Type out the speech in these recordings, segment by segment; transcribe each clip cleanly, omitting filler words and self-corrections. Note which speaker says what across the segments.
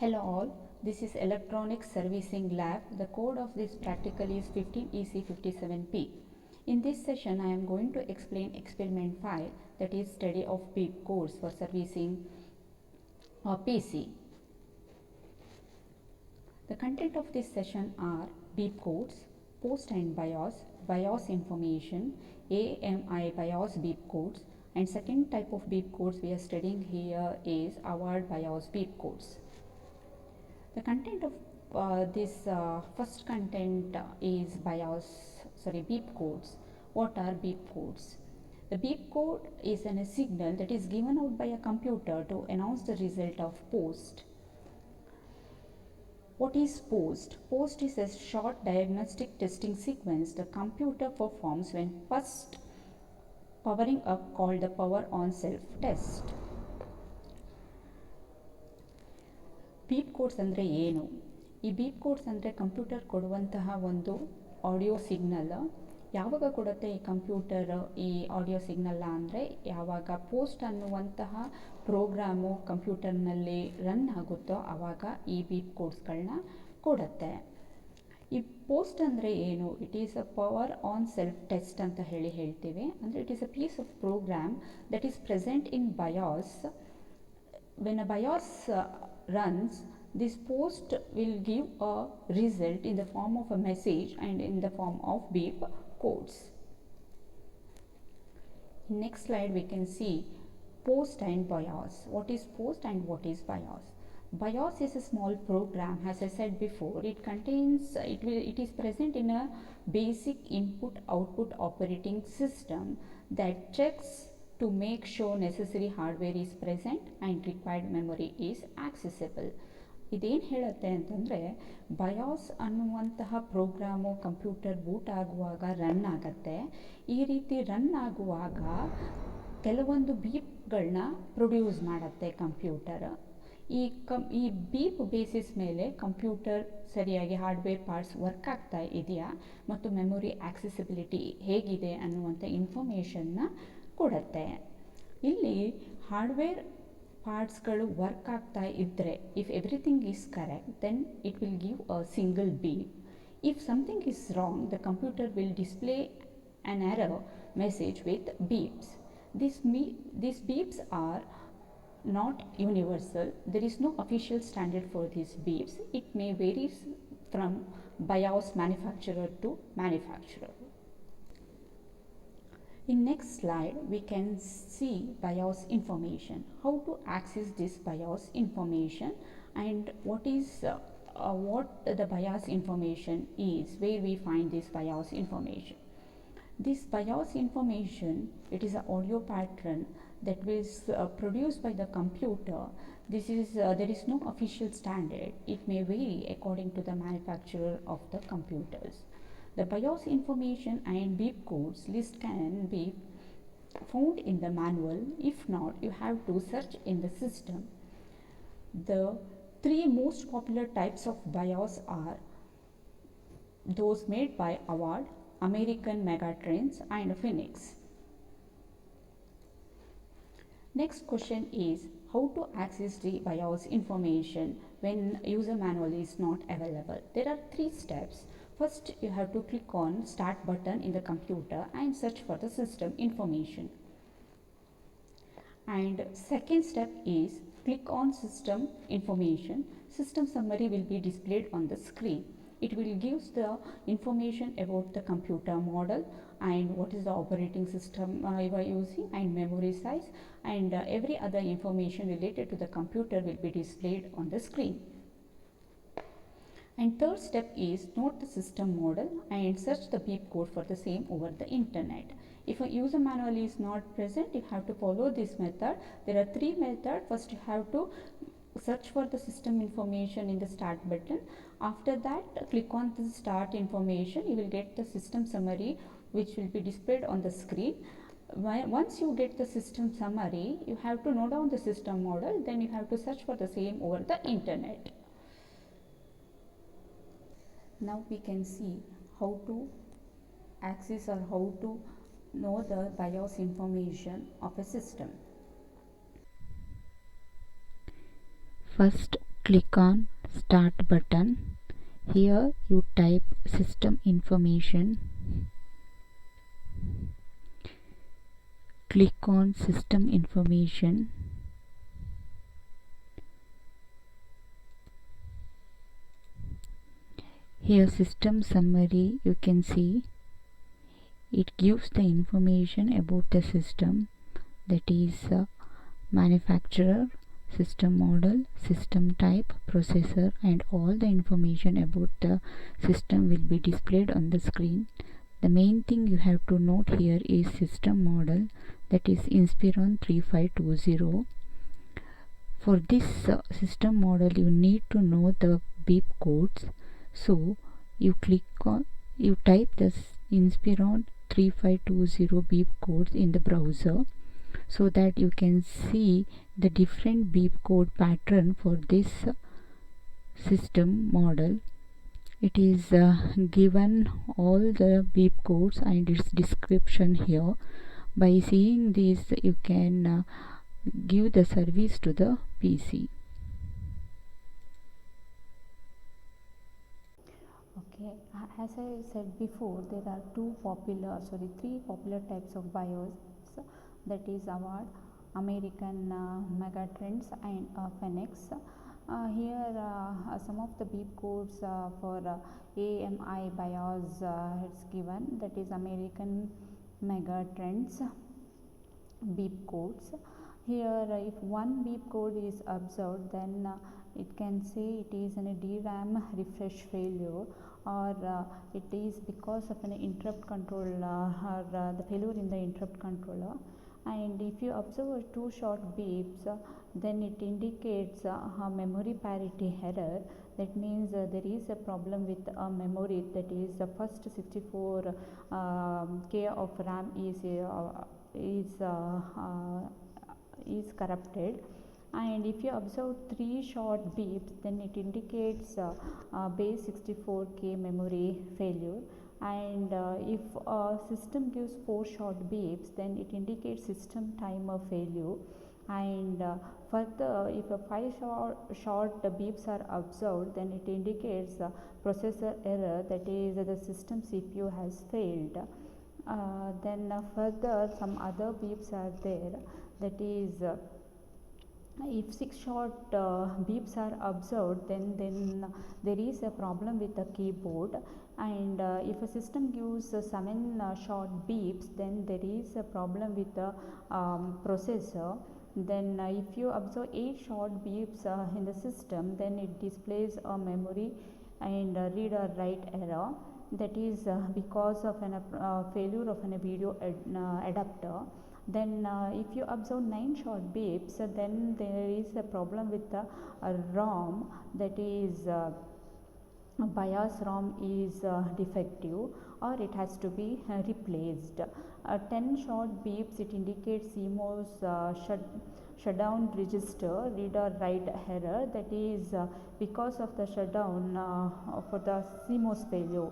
Speaker 1: Hello all, this is Electronics Servicing Lab. The code of this practical is 15EC57P. In this session, I am going to explain experiment 5, that is study of beep codes for servicing a PC. The content of this session are beep codes, post and BIOS, BIOS information, AMI BIOS beep codes, and second type of beep codes we are studying here is award BIOS beep codes. The content of this first content is beep codes. What are beep codes? The beep code is a signal that is given out by a computer to announce the result of post. What is post? Post is a short diagnostic testing sequence the computer performs when first powering up, called the power on self test. Beep codes ಅಂದರೆ ಏನು? ಈ beep codes ಅಂದರೆ computer ಕೊಡುವಂತಹ ಒಂದು audio signal. ಯಾವಾಗ ಕೊಡುತ್ತೆ ಈ computer ಈ ಆಡಿಯೋ ಸಿಗ್ನಲ್ಲ ಅಂದರೆ ಯಾವಾಗ ಪೋಸ್ಟ್ ಅನ್ನುವಂತಹ ಪ್ರೋಗ್ರಾಮು ಕಂಪ್ಯೂಟರ್ನಲ್ಲಿ ರನ್ ಆಗುತ್ತೋ ಆವಾಗ ಈ ಬೀಪ್ ಕೋಡ್ಸ್ಗಳನ್ನ ಕೊಡುತ್ತೆ. ಈ ಪೋಸ್ಟ್ ಅಂದರೆ ಏನು? It is a power on self test ಅಂತ ಹೇಳ್ತೀವಿ. ಅಂದರೆ it is a piece of program that is present in BIOS. When a BIOS runs, this post will give a result in the form of a message and in the form of beep codes. In next slide we can see post and BIOS. What is post and what is BIOS? BIOS is a small program, as I said before. It is present in a basic input output operating system that checks to make sure necessary hardware is present and required memory is accessible. ಇದೇನು ಹೇಳುತ್ತೆ ಅಂತಂದರೆ bias ಅನ್ನುವಂತಹ programme computer boot ಆಗುವಾಗ run ಆಗುತ್ತೆ. ಈ ರೀತಿ run ಆಗುವಾಗ ಕೆಲವೊಂದು ಬೀಪ್ಗಳನ್ನ ಪ್ರೊಡ್ಯೂಸ್ ಮಾಡುತ್ತೆ ಕಂಪ್ಯೂಟರ್. ಈ ಬೀಪ್ ಬೇಸಿಸ್ ಮೇಲೆ ಕಂಪ್ಯೂಟರ್ ಸರಿಯಾಗಿ ಹಾರ್ಡ್ವೇರ್ ಪಾರ್ಟ್ಸ್ ವರ್ಕ್ ಆಗ್ತಾ ಇದೆಯಾ ಮತ್ತು ಮೆಮೊರಿ ಆಕ್ಸೆಸಿಬಿಲಿಟಿ ಹೇಗಿದೆ ಅನ್ನುವಂಥ ಇನ್ಫಾರ್ಮೇಷನ್ನ ಕೊಡುತ್ತೆ. ಇಲ್ಲಿ ಹಾರ್ಡ್ವೇರ್ ಪಾರ್ಟ್ಸ್ಗಳು ವರ್ಕ್ ಆಗ್ತಾ ಇದ್ದರೆ, if everything is correct, then it will give a single beep. If something is wrong, the computer will display an error message with beeps. These beeps are not universal. There is no official standard for these beeps. It may vary from BIOS manufacturer to manufacturer. In next slide we can see BIOS information. How to access this BIOS information and what the BIOS information is, where we find this BIOS information. This BIOS information, it is an audio pattern that was produced by the computer. There is no official standard. It may vary according to the manufacturer of the computers. The BIOS information and beep codes list can be found in the manual. If not, you have to search in the system. The three most popular types of BIOS are those made by Award, American Megatrends and Phoenix. Next question is how to access the BIOS information when user manual is not available. There are three steps. First, you have to click on start button in the computer and search for the system information. And second step is click on system information. System summary will be displayed on the screen. It will give the information about the computer model and what is the operating system you are using and memory size and every other information related to the computer will be displayed on the screen. And third step is note the system model and search the beep code for the same over the internet. If a user manual is not present, you have to follow this method. There are three methods. First, you have to search for the system information in the start button. After that, click on the start information. You will get the system summary which will be displayed on the screen. Once you get the system summary, you have to note down the system model. Then you have to search for the same over the internet. Now we can see how to access or how to know the BIOS information of a system.
Speaker 2: First,
Speaker 1: click on start button. Here you type system information. Click on system information. Here system summary, you can see it gives the information about the system, that is manufacturer, system model, system type, processor, and all the information about the system will be displayed on the screen. The main thing you have to note here is system model, that is Inspiron 3520. For this system model you need to know the beep codes, so you type the Inspiron 3520 beep codes in the browser, so that you can see the different beep code pattern for this system model. It is given all the beep codes and its description here. By seeing this you can give the service to the PC. Okay, as I said before, there are three popular types of BIOS, that is our American Megatrends and Phoenix. Here some of the beep codes for AMI BIOS it's given, that is American Megatrends beep codes. Here if one beep code is observed, then it can say it is a DRAM refresh failure, or it is because of an interrupt control or the failure in the interrupt controller. And if you observe two short beeps, then it indicates a memory parity error. That means there is a problem with a memory, that is the first 64 K of RAM is corrupted. And if you observe three short beeps, then it indicates base 64K memory failure. And if a system gives 4 short beeps, then it indicates system timer failure. And further, if a 5 short beeps are observed, then it indicates processor error, that is the system CPU has failed. Then further some other beeps are there, that is if 6 short beeps are observed, then there is a problem with the keyboard. And if a system gives 7 short beeps, then there is a problem with the processor. Then if you observe 8 short beeps in the system, then it displays a memory and read or write error, that is because of an failure of a video adapter. Then if you observe 9 short beeps, then there is a problem with the ROM, that is BIOS ROM is defective, or it has to be replaced. 10 short beeps, it indicates CMOS shutdown register read or write error, that is because of the shutdown for the CMOS failure.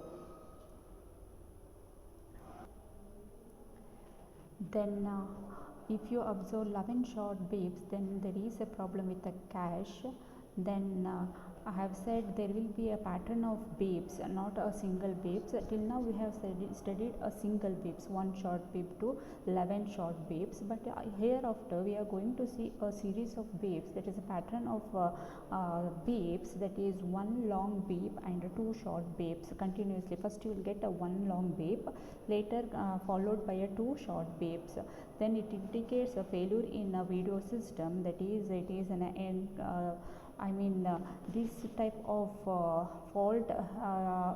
Speaker 1: Then if you observe 11 short beeps, then there is a problem with the cache. Then I have said there will be a pattern of beeps, not a single beeps. Till now we have studied a single beeps, 1 short beep to 11 short beeps, but hereafter we are going to see a series of beeps, that is a pattern of beeps, that is 1 long beep and 2 short beeps continuously. First you will get a 1 long beep, later followed by a 2 short beeps. Then it indicates a failure in a video system, that is it is an this type of fault,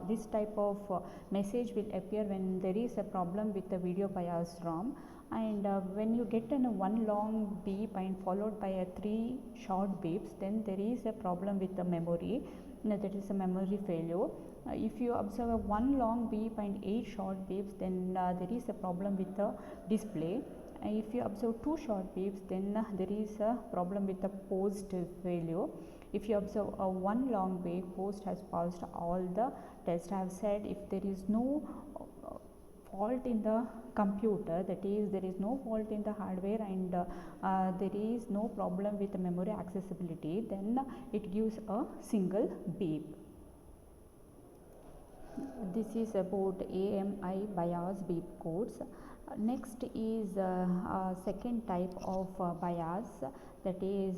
Speaker 1: this type of message will appear when there is a problem with the video BIOS ROM. And when you get in a 1 long beep and followed by a 3 short beeps, then there is a problem with the memory, that is a memory failure. If you observe a 1 long beep and 8 short beeps, then there is a problem with the display. If you observe 2 short beeps, then there is a problem with the post failure. If you observe a 1 long beep, post has passed all the tests. I have said if there is no fault in the computer, that is there is no fault in the hardware and there is no problem with the memory accessibility, then it gives a single beep. This is about AMI BIOS beep codes. Next is second type of BIOS, that is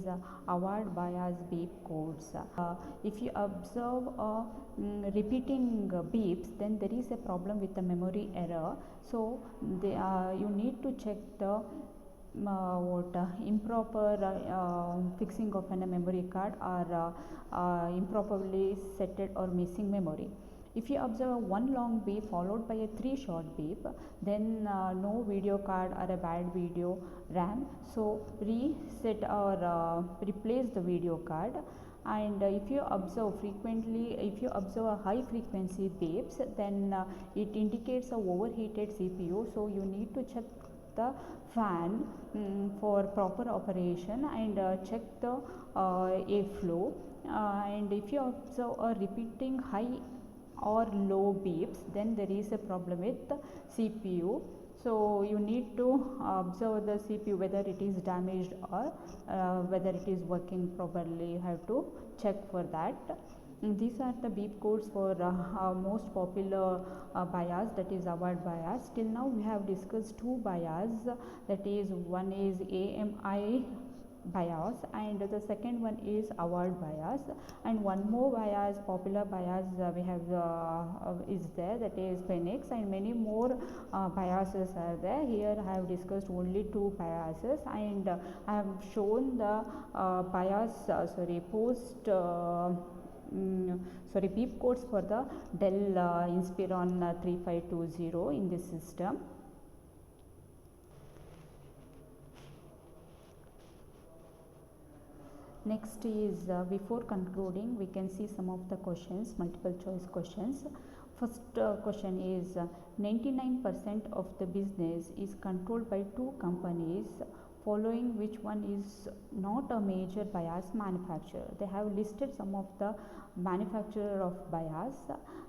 Speaker 1: award BIOS beep codes. If you observe repeating beeps, then there is a problem with the memory error. So you need to check the improper fixing of a memory card or improperly set or missing memory. If you observe one long beep followed by a 3 short beep, then no video card or a bad video RAM. So reset or replace the video card. And if you observe a high frequency beeps, then it indicates a overheated CPU. So you need to check the fan for proper operation and check the airflow. And if you observe a repeating high or low beeps, then there is a problem with the CPU. So you need to observe the CPU whether it is damaged or whether it is working properly. You have to check for that. These are the beep codes for most popular BIOS, that is award BIOS. Till now we have discussed two BIOS, that is one is AMI BIOS and the second one is award BIOS, and one more BIOS, popular BIOS we have is there, that is Phoenix, and many more BIOSes are there. Here I have discussed only two BIOSes, and I have shown the beep codes for the Dell Inspiron 3520 in this system. Next is before concluding, we can see some of the questions, multiple choice questions. First question is 99% of the business is controlled by two companies, following which one is not a major BIOS manufacturer. They have listed some of the manufacturer of BIOS.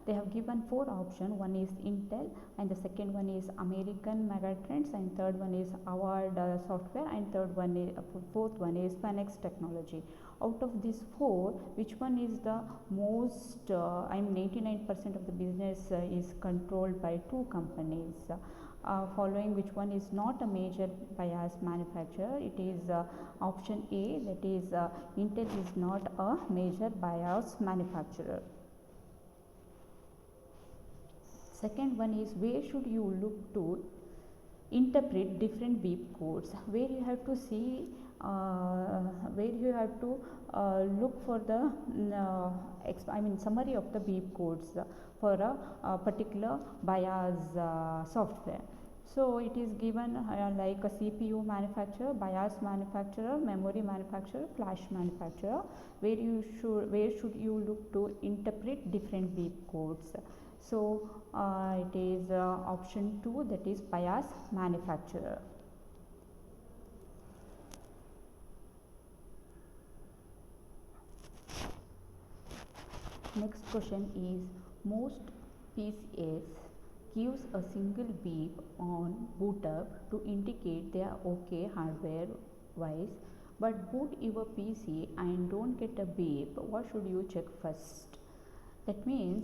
Speaker 1: They have given four options. One is Intel, and the second one is American Megatrends, and third one is Award Software, and fourth one is Phoenix Technology. Out of these four, which one is the most 99% of the business is controlled by two companies, following which one is not a major BIOS manufacturer? It is option A, that is Intel is not a major BIOS manufacturer. Second one is, where should you look to interpret different beep codes? Where you have to see look for the summary of the beep codes for a particular BIOS software. So it is given like a CPU manufacturer, BIOS manufacturer, memory manufacturer, flash manufacturer. Where should you look to interpret different beep codes? So it is option 2, that is BIOS manufacturer. Next question is, most PCs gives a single beep on boot up to indicate they are okay hardware wise, but boot your PC and don't get a beep. What should you check first? That means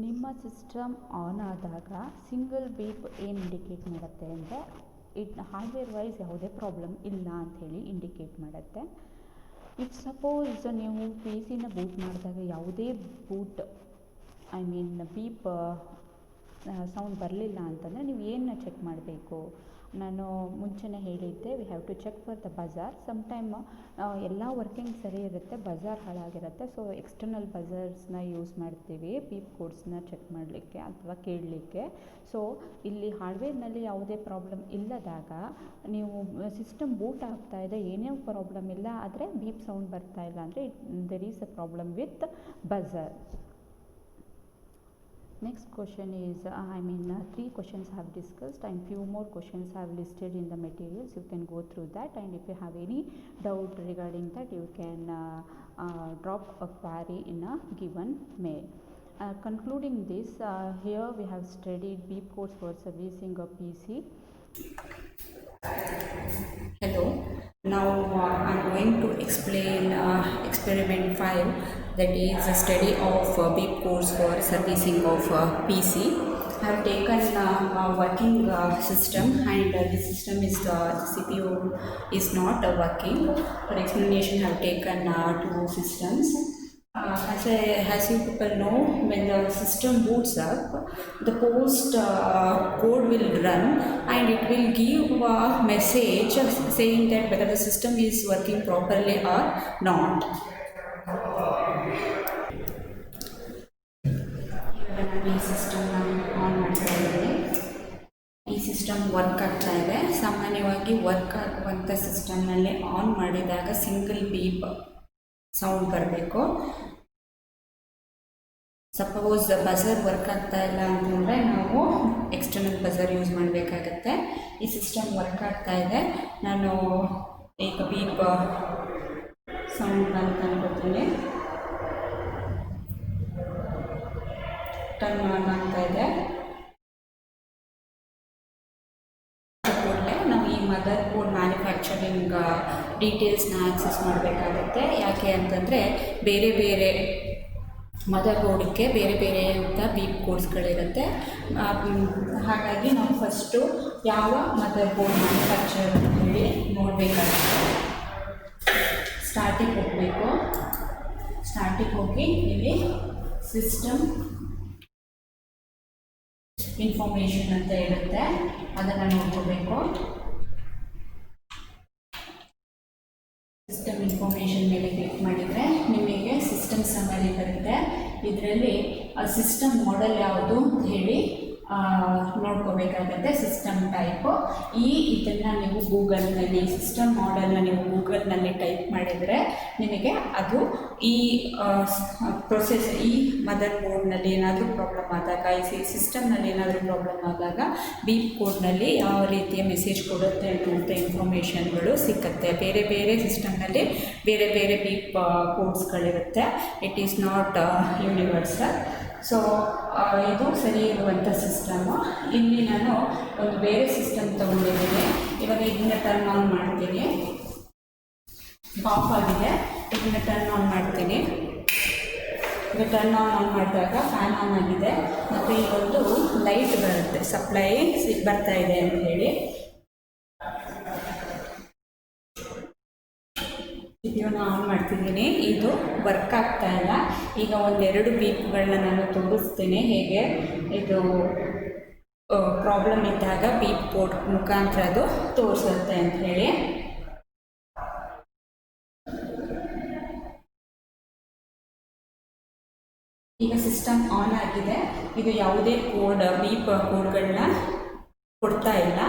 Speaker 1: ನಿಮ್ಮ system on ಆದಾಗ single beep ಏನು indicate ಮಾಡುತ್ತೆ ಅಂದರೆ hardware wise ಯಾವುದೇ problem ಇಲ್ಲ ಅಂಥೇಳಿ indicate ಮಾಡುತ್ತೆ. If suppose ನೀವು ಪಿ ಸಿನ ಬೂಟ್ ಮಾಡಿದಾಗ ಯಾವುದೇ ಬೀಪ್ ಸೌಂಡ್ ಬರಲಿಲ್ಲ ಅಂತಂದರೆ ನೀವು ಏನನ್ನ ಚೆಕ್ ಮಾಡಬೇಕು? ನಾನು ಮುಂಚೆನೇ ಹೇಳಿದ್ದೆ, we have to check for the buzzer. Sometime ಎಲ್ಲ ವರ್ಕಿಂಗ್ ಸರಿ ಇರುತ್ತೆ, ಬಜಾರ್ ಹಾಳಾಗಿರುತ್ತೆ. ಸೊ ಎಕ್ಸ್ಟರ್ನಲ್ ಬಜಾರ್ಸ್ನ ಯೂಸ್ ಮಾಡ್ತೀವಿ ಬೀಪ್ ಕೋಡ್ಸ್ನ ಚೆಕ್ ಮಾಡಲಿಕ್ಕೆ ಅಥವಾ ಕೇಳಲಿಕ್ಕೆ. ಸೊ ಇಲ್ಲಿ ಹಾರ್ಡ್ವೇರ್ನಲ್ಲಿ ಯಾವುದೇ ಪ್ರಾಬ್ಲಮ್ ಇಲ್ಲದಾಗ ನೀವು ಸಿಸ್ಟಮ್ ಬೂಟ್ ಆಗ್ತಾ ಇದೆ, ಏನೇ ಪ್ರಾಬ್ಲಮ್ ಇಲ್ಲ, ಆದರೆ ಬೀಪ್ ಸೌಂಡ್ ಬರ್ತಾ ಇಲ್ಲ ಅಂದರೆ there is a problem with Bazaar. Next question is, 3 questions have discussed and few more questions have listed in the materials. You can go through that, and if you have any doubt regarding that, you can drop a query in a given mail. Concluding this, here we have studied beep codes for servicing a PC. Hello, now I am going to explain experiment 5, that is a study of beep codes for servicing of PC. I have taken a working system, and the system is the CPU is not working. For explanation, I have taken two systems. As you people know, when the system boots up, the post code will run and it will give a message saying that whether the system is working properly or not. ಈ system on ಮಾಡ್ತಾ ಇದ್ದೀನಿ. ಈ system work ಆಗ್ತಾ ಇದೆ. ಸಾಮಾನ್ಯವಾಗಿ work ಆಗುವಂಥ ಸಿಸ್ಟಮ್ನಲ್ಲಿ on ಮಾಡಿದಾಗ ಸಿಂಗಲ್ ಬೀಪ್ ಸೌಂಡ್ ಬರಬೇಕು. ಸಪೋಸ್ ಬಜರ್ ವರ್ಕ್ ಆಗ್ತಾ ಇಲ್ಲ ಅಂತಂದರೆ ನಾವು ಎಕ್ಸ್ಟರ್ನಲ್ ಬಜರ್ ಯೂಸ್ ಮಾಡಬೇಕಾಗತ್ತೆ. ಈ ಸಿಸ್ಟಮ್ ವರ್ಕ್ ಆಗ್ತಾ ಇದೆ. ನಾನು ಈಗ ಬೀಪ್ ಸೌಂಡ್ ಅಂತ ಅನ್ಕೋತೀನಿ. ಟರ್ನ್ ಆನ್ ಆಗ್ತಾ ಇದೆ. ಕೂಡಲೇ ನಾವು ಈ ಮದರ್ ಬೋರ್ಡ್ ಮ್ಯಾನುಫ್ಯಾಕ್ಚರಿಂಗ್ ಡೀಟೇಲ್ಸ್ನ ಆಕ್ಸೆಸ್ ಮಾಡಬೇಕಾಗತ್ತೆ. ಯಾಕೆ ಅಂತಂದರೆ ಬೇರೆ ಬೇರೆ ಮದರ್ ಬೋರ್ಡ್ಗೆ ಬೇರೆ ಬೇರೆ ಅಂತ ಬೀಪ್ ಕೋಡ್ಸ್ಗಳಿರುತ್ತೆ. ಹಾಗಾಗಿ ನಾವು ಫಸ್ಟು ಯಾವ ಮದರ್ ಬೋರ್ಡ್ ಮ್ಯಾನುಫ್ಯಾಕ್ಚರ್ ಅಂತ ಹೇಳಿ ನೋಡಬೇಕಾಗುತ್ತೆ. ಸ್ಟಾರ್ಟಿಗೆ ಹೋಗಬೇಕು. ಸ್ಟಾರ್ಟಿಗೆ ಹೋಗಿ ಇಲ್ಲಿ ಸಿಸ್ಟಮ್ ಇನ್ಫಾರ್ಮೇಷನ್ ಅಂತ ಇರುತ್ತೆ, ಅದನ್ನು ನೋಡ್ಕೋಬೇಕು. ಸಿಸ್ಟಮ್ ಇನ್ಫಾರ್ಮೇಷನ್ ಮೇಲೆ ಕ್ಲಿಕ್ ಮಾಡಿದರೆ ನಿಮಗೆ ಸಿಸ್ಟಮ್ ಸಮರಿ ಬರುತ್ತೆ. ಇದರಲ್ಲಿ ಸಿಸ್ಟಮ್ ಮಾಡೆಲ್ ಯಾವುದು ಅಂತ ಹೇಳಿ ನೋಡ್ಕೋಬೇಕಾಗತ್ತೆ. ಸಿಸ್ಟಮ್ ಟೈಪು ಇದನ್ನು ನೀವು ಗೂಗಲ್ನಲ್ಲಿ ಸಿಸ್ಟಮ್ ಮಾಡೆಲ್ನ ನೀವು ಗೂಗಲ್ನಲ್ಲಿ ಟೈಪ್ ಮಾಡಿದರೆ ನಿಮಗೆ ಅದು ಈ ಪ್ರೊಸೆಸ್ ಈ ಮದರ್ ಬೋರ್ಡ್ನಲ್ಲಿ ಏನಾದರೂ ಪ್ರಾಬ್ಲಮ್ ಆದಾಗ, ಈ ಸಿಸ್ಟಮ್ನಲ್ಲಿ ಏನಾದರೂ ಪ್ರಾಬ್ಲಮ್ ಆದಾಗ ಬೀಪ್ ಕೋಡ್ನಲ್ಲಿ ಯಾವ ರೀತಿಯ ಮೆಸೇಜ್ ಕೊಡುತ್ತೆ ಅನ್ನುವಂಥ ಇನ್ಫಾರ್ಮೇಷನ್ಗಳು ಸಿಕ್ಕತ್ತೆ. ಬೇರೆ ಬೇರೆ ಸಿಸ್ಟಮ್ನಲ್ಲಿ ಬೇರೆ ಬೇರೆ ಬೀಪ್ ಕೋಡ್ಸ್ಗಳಿರುತ್ತೆ. It is not universal. So ಇದು ಸರಿ ಇರುವಂಥ ಸಿಸ್ಟಮು. ಇಲ್ಲಿ ನಾನು ಒಂದು ಬೇರೆ ಸಿಸ್ಟಮ್ ತೊಗೊಂಡಿದ್ದೀನಿ. ಇವಾಗ ಇದನ್ನ ಟರ್ನ್ ಆನ್ ಮಾಡ್ತೀನಿ. ಆಫ್ ಆಗಿದೆ. ಇದನ್ನ ಟರ್ನ್ ಆನ್ ಮಾಡ್ತೀನಿ. ಈಗ ಟರ್ನ್ ಆನ್ ಮಾಡಿದಾಗ ಫ್ಯಾನ್ ಆನ್ ಆಗಿದೆ ಮತ್ತು ಇಲ್ಲೊಂದು ಲೈಟ್ ಬರುತ್ತೆ, ಸಪ್ಲೈ ಬರ್ತಾ ಇದೆ ಅಂತ ಹೇಳಿ. ಇದನ್ನು ಆನ್ ಮಾಡ್ತಿದ್ದೀನಿ. ಇದು ವರ್ಕ್ ಆಗ್ತಾ ಇಲ್ಲ. ಈಗ ಒಂದೆರಡು ಬೀಪ್ಗಳನ್ನ ನಾನು ತೋರಿಸ್ತೀನಿ ಹೇಗೆ ಇದು ಪ್ರಾಬ್ಲಮ್ ಇದ್ದಾಗ ಬೀಪ್ ಕೋಡ್ ಮುಖಾಂತರ ಅದು ತೋರಿಸುತ್ತೆ ಅಂತ ಹೇಳಿ. ಈಗ ಸಿಸ್ಟಮ್ ಆನ್ ಆಗಿದೆ. ಇದು ಯಾವುದೇ ಕೋಡ್ ಬೀಪ್ ಕೋಡ್ಗಳನ್ನ ಕೊಡ್ತಾ ಇಲ್ಲ.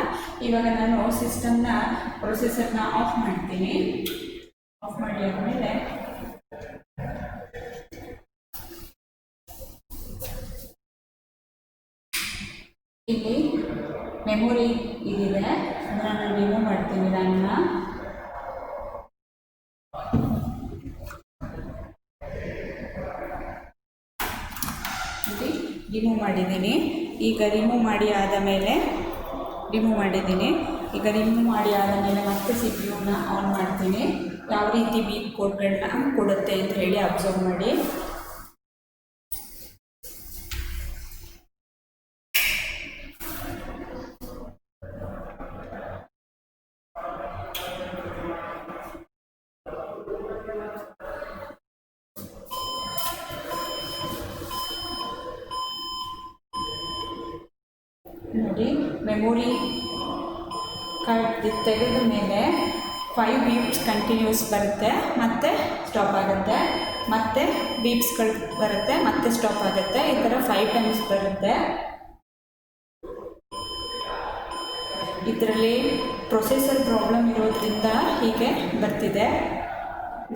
Speaker 1: ಇವಾಗ ನಾನು ಸಿಸ್ಟಮ್ನ ಪ್ರೊಸೆಸರ್ನ ಆಫ್ ಮಾಡ್ತೀನಿ. ಆಫ್ ಮಾಡಿ ಆದಮೇಲೆ ಇಲ್ಲಿ ಮೆಮೊರಿ ಇದಿದೆ, ಅದನ್ನು ನಾನು ರಿಮೂವ್ ಮಾಡ್ತೀನಿ. ಇದನ್ನು ರಿಮೂವ್ ಮಾಡಿದ್ದೀನಿ. ಈಗ ರಿಮೂವ್ ಮಾಡಿ ಆದ ಮೇಲೆ ರಿಮೂವ್ ಮಾಡಿದ್ದೀನಿ. ಈಗ ರಿಮೂವ್ ಮಾಡಿ ಆದ ಮೇಲೆ ಮತ್ತೆ CPU ಆನ್ ಮಾಡ್ತೀನಿ. ಯಾವ ರೀತಿ ಬೀಪ್ ಕೋಡ್ಗಳನ್ನ ಕೊಡುತ್ತೆ ಅಂತ ಹೇಳಿ ಅಬ್ಸರ್ವ್ ಮಾಡಿ. ನೋಡಿ, ಮೆಮೊರಿ ಕಾರ್ಡ್ ತೆಗೆದ ಮೇಲೆ 5 ಬೀಪ್ಸ್ ಕಂಟಿನ್ಯೂಸ್ ಬರುತ್ತೆ, ಮತ್ತೆ ಸ್ಟಾಪ್ ಆಗುತ್ತೆ, ಮತ್ತೆ ಬೀಪ್ಸ್ಗಳು ಬರುತ್ತೆ, ಮತ್ತೆ ಸ್ಟಾಪ್ ಆಗುತ್ತೆ. ಈ ಥರ 5 ಟೈಮ್ಸ್ ಬರುತ್ತೆ. ಇದರಲ್ಲಿ ಪ್ರೊಸೆಸರ್ ಪ್ರಾಬ್ಲಮ್ ಇರೋದ್ರಿಂದ ಹೀಗೆ ಬರ್ತಿದೆ.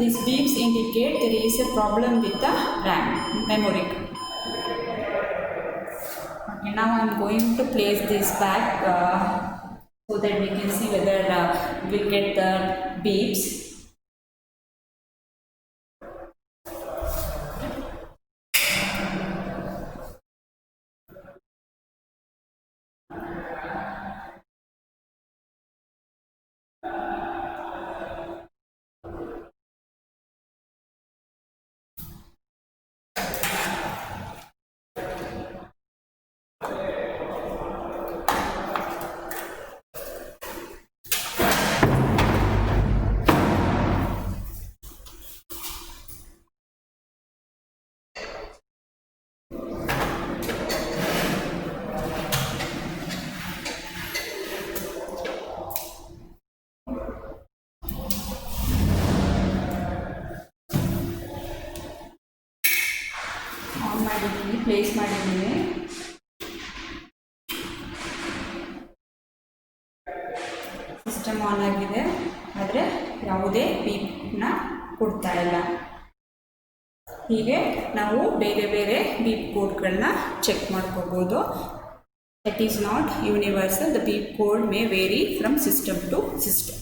Speaker 1: This beeps indicate there is a problem with the RAM memory. Okay, now I am going to place this back so that we can see whether we will get the beeps. Place ಮಾಡಿದ್ದೀನಿ. System on ಆಗಿದೆ, ಆದರೆ ಯಾವುದೇ ಬೀಪ್ನ ಕೊಡ್ತಾ ಇಲ್ಲ. ಹೀಗೆ ನಾವು ಬೇರೆ ಬೇರೆ ಬೀಪ್ ಕೋಡ್ಗಳನ್ನ ಚೆಕ್ ಮಾಡ್ಕೋಬೋದು. It is not universal. The beep code may vary from system to system.